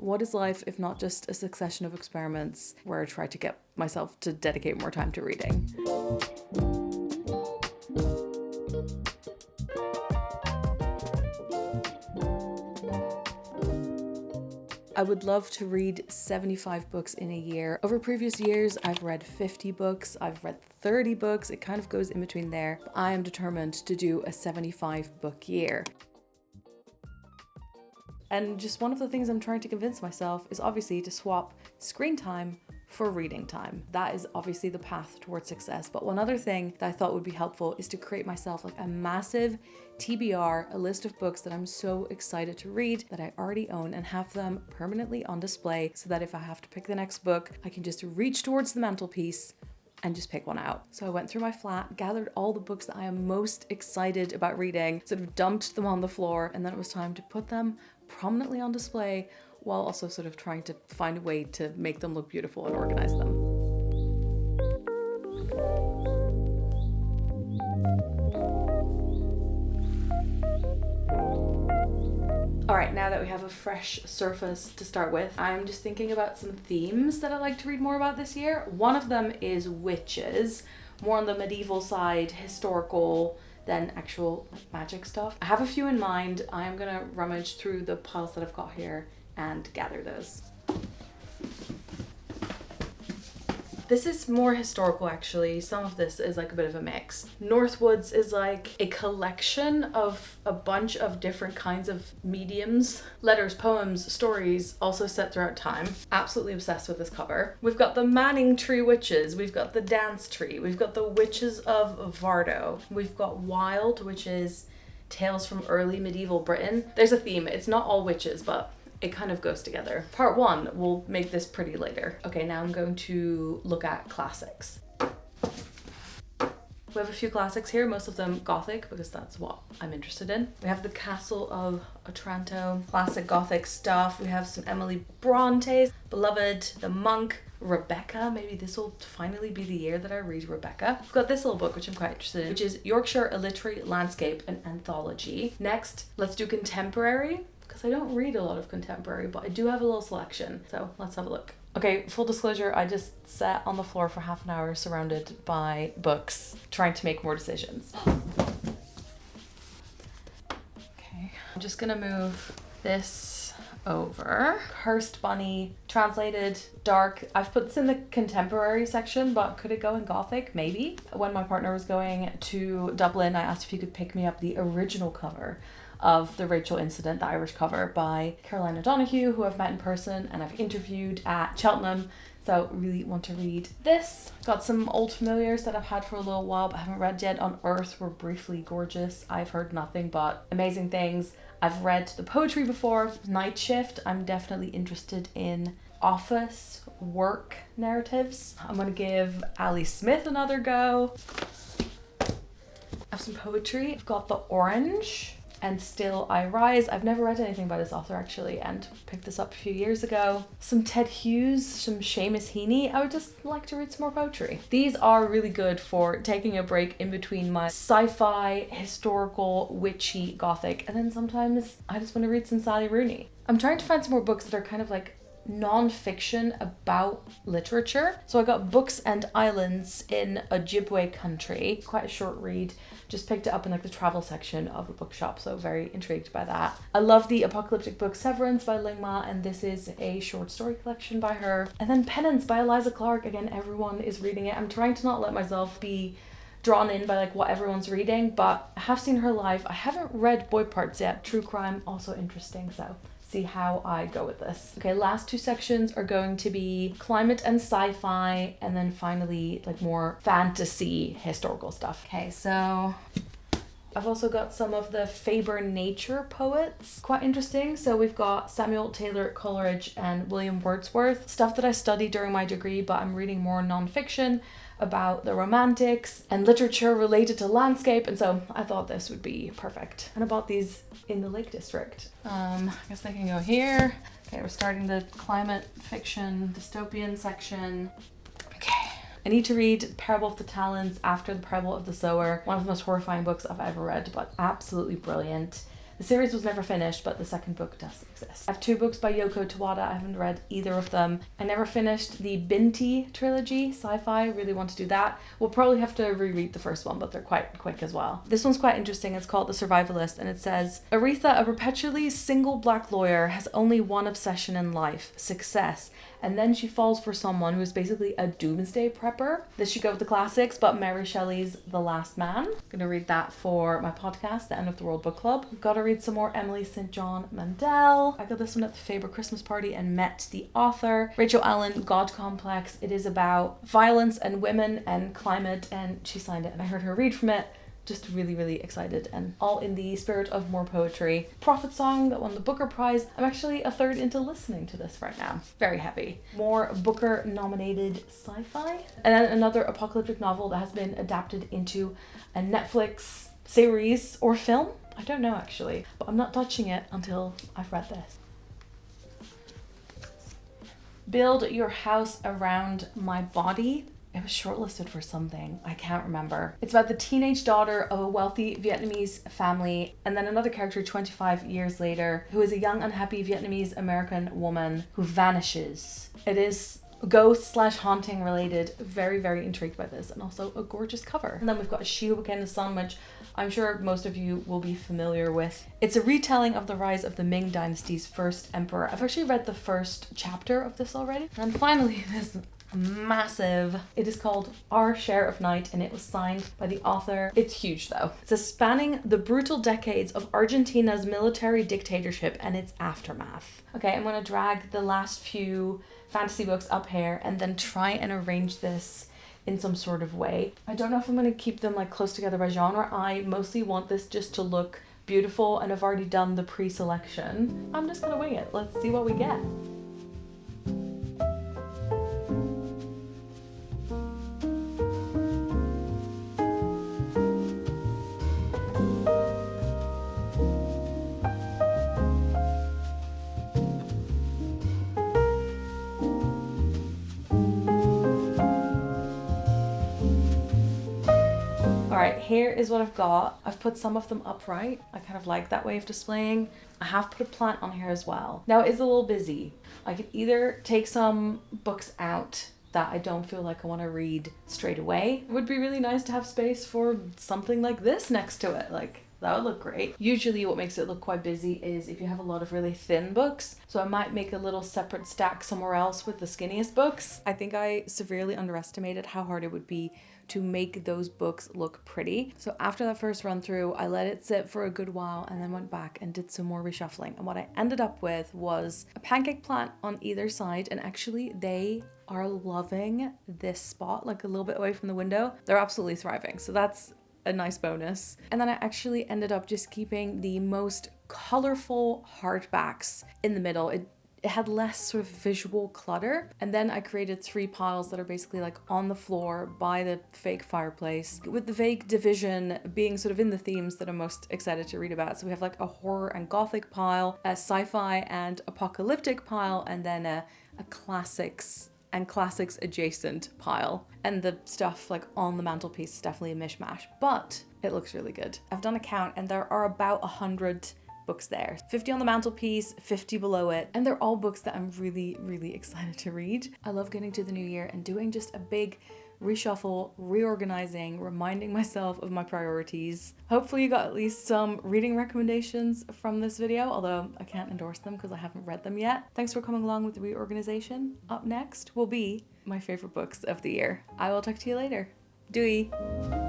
What is life if not just a succession of experiments where I try to get myself to dedicate more time to reading? I would love to read 75 books in a year. Over previous years, I've read 50 books, I've read 30 books, it kind of goes in between there. But I am determined to do a 75 book year. And just one of the things I'm trying to convince myself is obviously to swap screen time for reading time. That is obviously the path towards success. But one other thing that I thought would be helpful is to create myself like a massive TBR, a list of books that I'm so excited to read that I already own, and have them permanently on display so that if I have to pick the next book, I can just reach towards the mantelpiece and just pick one out. So I went through my flat, gathered all the books that I am most excited about reading, sort of dumped them on the floor, and then it was time to put them prominently on display while also sort of trying to find a way to make them look beautiful and organize them. All right, now that we have a fresh surface to start with, I'm just thinking about some themes that I'd like to read more about this year. One of them is witches, more on the medieval side, historical, than actual magic stuff. I have a few in mind. I'm gonna rummage through the piles that I've got here and gather those. This is more historical actually. Some of this is like a bit of a mix. Northwoods is like a collection of a bunch of different kinds of mediums, letters, poems, stories, also set throughout time. Absolutely obsessed with this cover. We've got the Manning Tree Witches, we've got the Dance Tree, we've got the Witches of Vardo, we've got Wild, which is tales from early medieval Britain. There's a theme, it's not all witches, but it kind of goes together. Part one, we'll make this pretty later. Okay, now I'm going to look at classics. We have a few classics here, most of them Gothic, because that's what I'm interested in. We have the Castle of Otranto, classic Gothic stuff. We have some Emily Bronte's, Beloved, The Monk, Rebecca. Maybe this will finally be the year that I read Rebecca. We've got this little book, which I'm quite interested in, which is Yorkshire, A Literary Landscape, an Anthology. Next, let's do contemporary, because I don't read a lot of contemporary, but I do have a little selection. So let's have a look. Okay, full disclosure, I just sat on the floor for half an hour surrounded by books, trying to make more decisions. Okay, I'm just gonna move this over. Cursed Bunny, translated, dark. I've put this in the contemporary section, but could it go in Gothic? Maybe. When my partner was going to Dublin, I asked if he could pick me up the original cover of The Rachel Incident, the Irish cover by Caroline O'Donoghue, who I've met in person and I've interviewed at Cheltenham. So really want to read this. Got some old familiars that I've had for a little while but haven't read yet. On Earth Were Briefly Gorgeous. I've heard nothing but amazing things. I've read the poetry before. Night Shift, I'm definitely interested in office work narratives. I'm gonna give Ali Smith another go. I have some poetry. I've got The Orange and Still I Rise. I've never read anything by this author actually, and picked this up a few years ago. Some Ted Hughes, some Seamus Heaney. I would just like to read some more poetry. These are really good for taking a break in between my sci-fi, historical, witchy, gothic, and then sometimes I just want to read some Sally Rooney. I'm trying to find some more books that are kind of like non-fiction about literature. So I got Books and Islands in Ojibwe Country. Quite a short read. Just picked it up in like the travel section of a bookshop, so very intrigued by that. I love the apocalyptic book Severance by Ling Ma, and this is a short story collection by her. And then Penance by Eliza Clark. Again, everyone is reading it. I'm trying to not let myself be drawn in by like what everyone's reading, but I have seen her live. I haven't read Boy Parts yet. True crime, also interesting, so see how I go with this. Okay, last two sections are going to be climate and sci-fi, and then finally like more fantasy historical stuff. Okay, so I've also got some of the Faber nature poets, quite interesting. So we've got Samuel Taylor Coleridge and William Wordsworth, stuff that I studied during my degree, but I'm reading more non-fiction about the romantics and literature related to landscape, and so I thought this would be perfect. And I bought these in the Lake District. I guess they can go here. Okay, we're starting the climate fiction dystopian section. Okay, I need to read Parable of the Talents after the Parable of the Sower, one of the most horrifying books I've ever read, but absolutely brilliant. The series was never finished, but the second book does exist. I have 2 books by Yoko Tawada. I haven't read either of them. I never finished the Binti trilogy, sci-fi. Really want to do that. We'll probably have to reread the first one, but they're quite quick as well. This one's quite interesting. It's called The Survivalist, and it says, Aretha, a perpetually single black lawyer, has only one obsession in life, success. And then she falls for someone who is basically a doomsday prepper. This should go with the classics, but Mary Shelley's The Last Man. I'm going to read that for my podcast, The End of the World Book Club. Got to read some more Emily St. John Mandel. I got this one at the Faber Christmas party and met the author. Rachel Allen, God Complex. It is about violence and women and climate, and she signed it and I heard her read from it. Just really, really excited, and all in the spirit of more poetry. Prophet Song that won the Booker Prize. I'm actually a third into listening to this right now. Very happy. More Booker nominated sci-fi. And then another apocalyptic novel that has been adapted into a Netflix series or film. I don't know actually, but I'm not touching it until I've read this. Build Your House Around My Body. It was shortlisted for something. I can't remember. It's about the teenage daughter of a wealthy Vietnamese family, and then another character 25 years later who is a young, unhappy Vietnamese American woman who vanishes. It is ghost/haunting related. Very, very intrigued by this, and also a gorgeous cover. And then we've got She Who Became the Sun, which I'm sure most of you will be familiar with. It's a retelling of the rise of the Ming Dynasty's first emperor. I've actually read the first chapter of this already. And then finally, this massive. It is called Our Share of Night, and it was signed by the author. It's huge though. It says, spanning the brutal decades of Argentina's military dictatorship and its aftermath. Okay, I'm going to drag the last few fantasy books up here and then try and arrange this in some sort of way. I don't know if I'm going to keep them like close together by genre. I mostly want this just to look beautiful, and I've already done the pre-selection. I'm just going to wing it. Let's see what we get. Alright, here is what I've got. I've put some of them upright. I kind of like that way of displaying. I have put a plant on here as well. Now it is a little busy. I could either take some books out that I don't feel like I want to read straight away. It would be really nice to have space for something like this next to it. Like, that would look great. Usually what makes it look quite busy is if you have a lot of really thin books. So I might make a little separate stack somewhere else with the skinniest books. I think I severely underestimated how hard it would be to make those books look pretty. So after that first run through, I let it sit for a good while and then went back and did some more reshuffling. And what I ended up with was a pancake plant on either side, and actually they are loving this spot, like a little bit away from the window. They're absolutely thriving. So that's a nice bonus. And then I actually ended up just keeping the most colorful hardbacks in the middle. It had less sort of visual clutter. And then I created 3 piles that are basically like on the floor by the fake fireplace, with the vague division being sort of in the themes that I'm most excited to read about. So we have like a horror and gothic pile, a sci-fi and apocalyptic pile, and then a classics and classics adjacent pile. And the stuff like on the mantelpiece is definitely a mishmash, but it looks really good. I've done a count and there are about 100 books there. 50 on the mantelpiece, 50 below it, and they're all books that I'm really, really excited to read. I love getting to the new year and doing just a big reshuffle, reorganizing, reminding myself of my priorities. Hopefully you got at least some reading recommendations from this video, although I can't endorse them because I haven't read them yet. Thanks for coming along with the reorganization. Up next will be my favorite books of the year. I will talk to you later. Doei!